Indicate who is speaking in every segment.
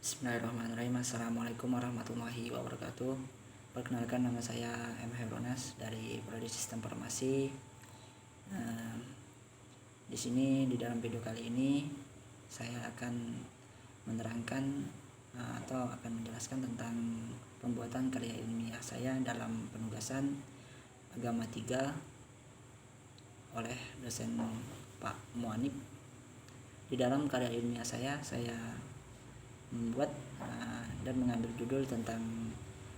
Speaker 1: Bismillahirrahmanirrahim. Assalamualaikum warahmatullahi wabarakatuh. Perkenalkan, nama saya M. Heronas dari Prodi Sistem Farmasi. Di sini di dalam video kali ini saya akan menerangkan atau akan menjelaskan tentang pembuatan karya ilmiah saya dalam penugasan Agama 3 oleh dosen Pak Muanib. Di dalam karya ilmiah saya membuat dan mengambil judul tentang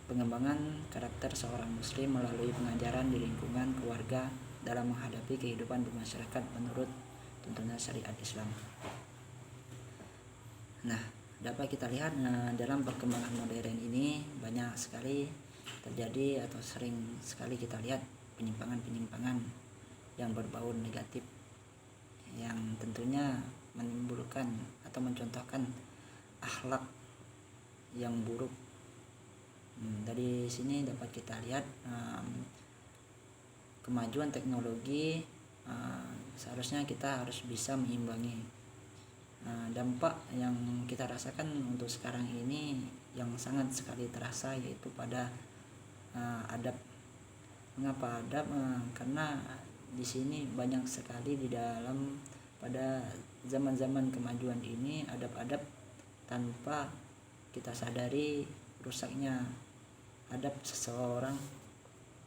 Speaker 1: pengembangan karakter seorang muslim melalui pengajaran di lingkungan keluarga dalam menghadapi kehidupan bermasyarakat menurut tuntunan syariat Islam. Nah, dapat kita lihat dalam perkembangan modern ini banyak sekali terjadi atau sering sekali kita lihat penyimpangan-penyimpangan yang berbau negatif yang tentunya menimbulkan atau mencontohkan akhlak yang buruk. Dari sini dapat kita lihat kemajuan teknologi seharusnya kita harus bisa meimbangi dampak yang kita rasakan untuk sekarang ini yang sangat sekali terasa, yaitu pada adab. Mengapa adab? Karena di sini banyak sekali di dalam pada zaman-zaman kemajuan ini adab-adab tanpa kita sadari rusaknya adab seseorang.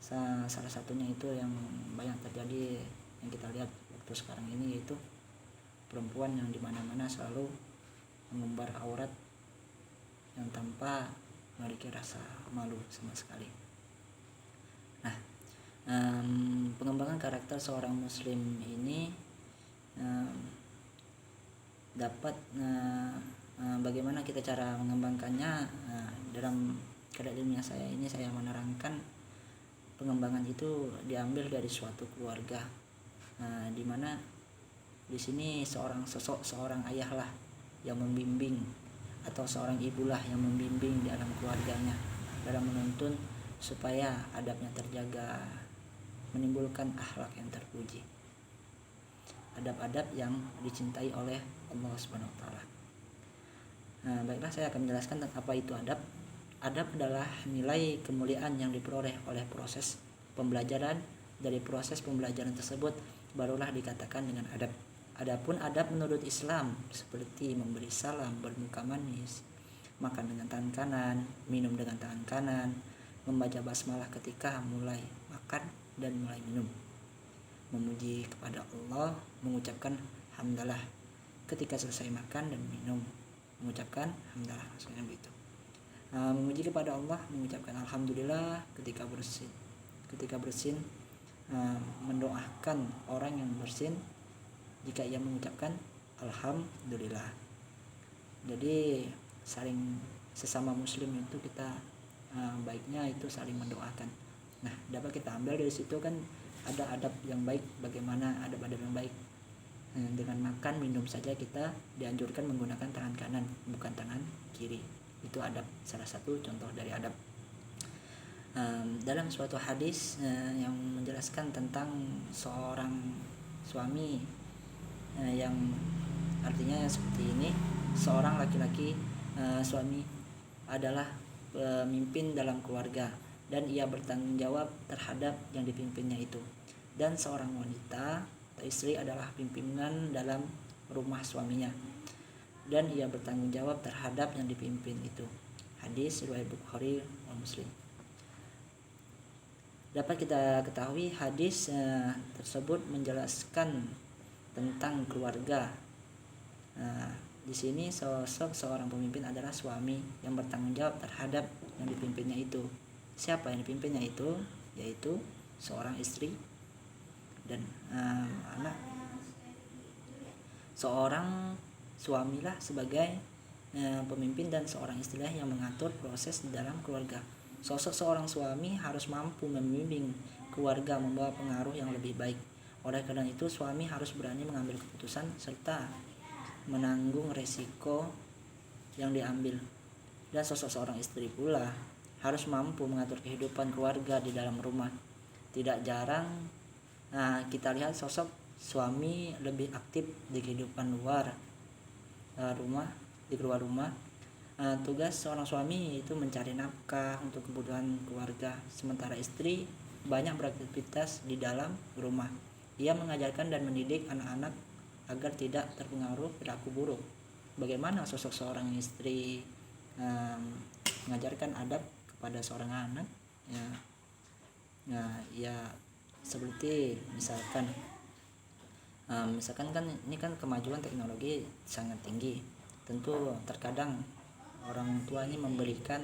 Speaker 1: Salah satunya itu yang banyak terjadi yang kita lihat waktu sekarang ini, yaitu perempuan yang dimana-mana selalu mengumbar aurat yang tanpa memiliki rasa malu sama sekali. Nah, pengembangan karakter seorang muslim ini dapat bagaimana kita cara mengembangkannya. Dalam karya ilmiah saya ini saya menerangkan pengembangan itu diambil dari suatu keluarga, di mana di sini seorang ayah lah yang membimbing atau seorang ibulah yang membimbing dalam keluarganya dalam menuntun supaya adabnya terjaga, menimbulkan akhlak yang terpuji, adab-adab yang dicintai oleh Allah Subhanahu wa taala. Baiklah, saya akan menjelaskan tentang apa itu adab. Adab adalah nilai kemuliaan yang diperoleh oleh proses pembelajaran. Dari proses pembelajaran tersebut barulah dikatakan dengan adab. Adapun adab menurut Islam seperti memberi salam, bermuka manis, makan dengan tangan kanan, minum dengan tangan kanan, membaca basmalah ketika mulai makan dan mulai minum, memuji kepada Allah, mengucapkan hamdalah ketika selesai makan dan minum, mengucapkan hamdalah, maksudnya begitu. Memuji kepada Allah, mengucapkan alhamdulillah ketika bersin, mendoakan orang yang bersin jika ia mengucapkan alhamdulillah. Jadi saling sesama muslim itu kita baiknya itu saling mendoakan. Nah, dapat kita ambil dari situ kan ada adab yang baik. Bagaimana adab-adab yang baik? Dengan makan minum saja kita dianjurkan menggunakan tangan kanan, bukan tangan kiri. Itu adab, salah satu contoh dari adab. Dalam suatu hadis yang menjelaskan tentang seorang suami yang artinya seperti ini, seorang laki-laki suami adalah pemimpin dalam keluarga dan ia bertanggung jawab terhadap yang dipimpinnya itu, dan seorang wanita atau istri adalah pimpinan dalam rumah suaminya dan ia bertanggung jawab terhadap yang dipimpin itu. Hadis riwayat Bukhari dan Muslim. Dapat kita ketahui hadis tersebut menjelaskan tentang keluarga. Di sini sosok seorang pemimpin adalah suami yang bertanggung jawab terhadap yang dipimpinnya itu. Siapa yang dipimpinnya itu? Yaitu seorang istri dan anak. Seorang suamilah sebagai pemimpin dan seorang istrilah yang mengatur proses di dalam keluarga. Sosok seorang suami harus mampu membimbing keluarga membawa pengaruh yang lebih baik. Oleh karena itu, suami harus berani mengambil keputusan serta menanggung resiko yang diambil. Dan sosok seorang istri pula harus mampu mengatur kehidupan keluarga di dalam rumah. Tidak jarang kita lihat sosok suami lebih aktif di kehidupan luar rumah, di luar rumah, Tugas seorang suami itu mencari nafkah untuk kebutuhan keluarga, sementara istri banyak beraktivitas di dalam rumah. Ia mengajarkan dan mendidik anak-anak agar tidak terpengaruh perilaku buruk. Bagaimana sosok seorang istri mengajarkan adab kepada seorang anak? Ya seperti misalkan kan ini kan kemajuan teknologi sangat tinggi. Tentu terkadang orang tua ini memberikan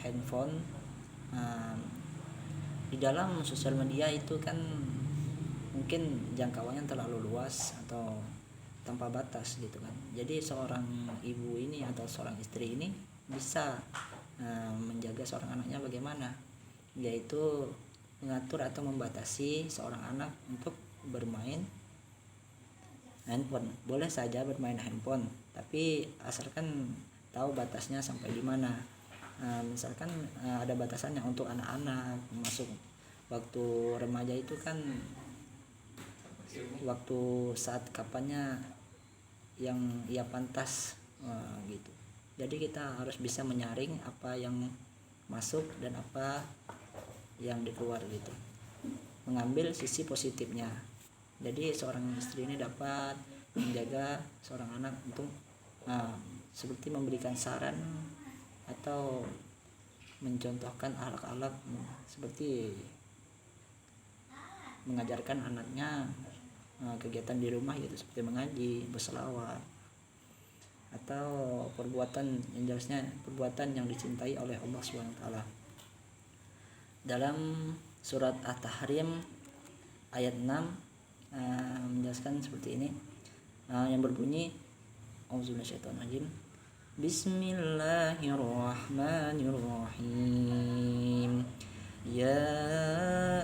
Speaker 1: handphone di dalam sosial media itu kan mungkin jangkauannya terlalu luas atau tanpa batas gitu kan. Jadi seorang ibu ini atau seorang istri ini bisa menjaga seorang anaknya bagaimana, yaitu mengatur atau membatasi seorang anak untuk bermain handphone. Boleh saja bermain handphone, tapi asalkan tahu batasnya sampai di mana. Misalkan ada batasannya untuk anak-anak masuk waktu remaja itu kan waktu saat kapannya yang ia pantas gitu. Jadi kita harus bisa menyaring apa yang masuk dan apa yang dikeluar gitu, mengambil sisi positifnya. Jadi seorang istri ini dapat menjaga seorang anak untuk seperti memberikan saran atau mencontohkan akhlak-akhlak seperti mengajarkan anaknya kegiatan di rumah yaitu seperti mengaji, berselawat, atau perbuatan yang jelasnya perbuatan yang dicintai oleh Allah SWT. Dalam surat At-Tahrim ayat 6 menjelaskan seperti ini, yang berbunyi Auzubillahiminasyaitonirrajim, Bismillahirrahmanirrahim. Ya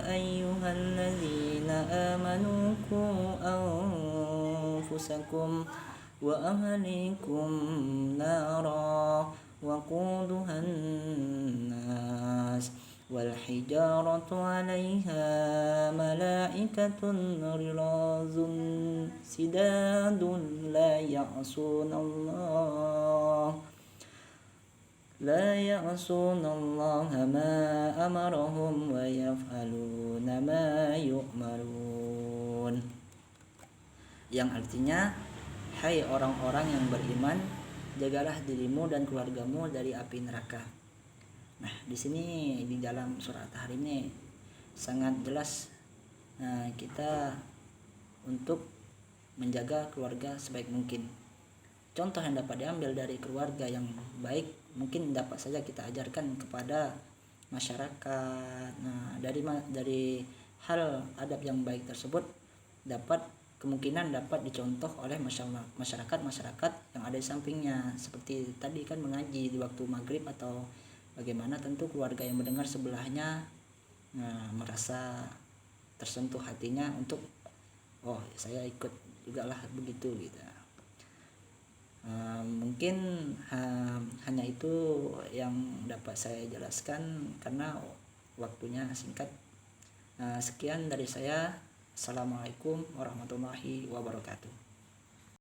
Speaker 1: ayyuhalladzina amanu qu anfusakum wa ahlikum nara waquduhan nas wal hijaratu 'alaiha malaikatun ghiladun sidadun la ya'sunallaha ma amarahum wa yaf'aluna ma yu'marun. Yang artinya, hai orang-orang yang beriman, jagalah dirimu dan keluargamu dari api neraka. Nah, di sini di dalam surat At-Tahrim ini sangat jelas kita untuk menjaga keluarga sebaik mungkin. Contoh yang dapat diambil dari keluarga yang baik mungkin dapat saja kita ajarkan kepada masyarakat. Nah, dari hal adab yang baik tersebut kemungkinan dapat dicontoh oleh masyarakat yang ada di sampingnya. Seperti tadi kan mengaji di waktu maghrib atau bagaimana, tentu keluarga yang mendengar sebelahnya merasa tersentuh hatinya untuk saya ikut juga lah begitu gitu. Mungkin hanya itu yang dapat saya jelaskan karena waktunya singkat. Sekian dari saya. Assalamualaikum warahmatullahi wabarakatuh.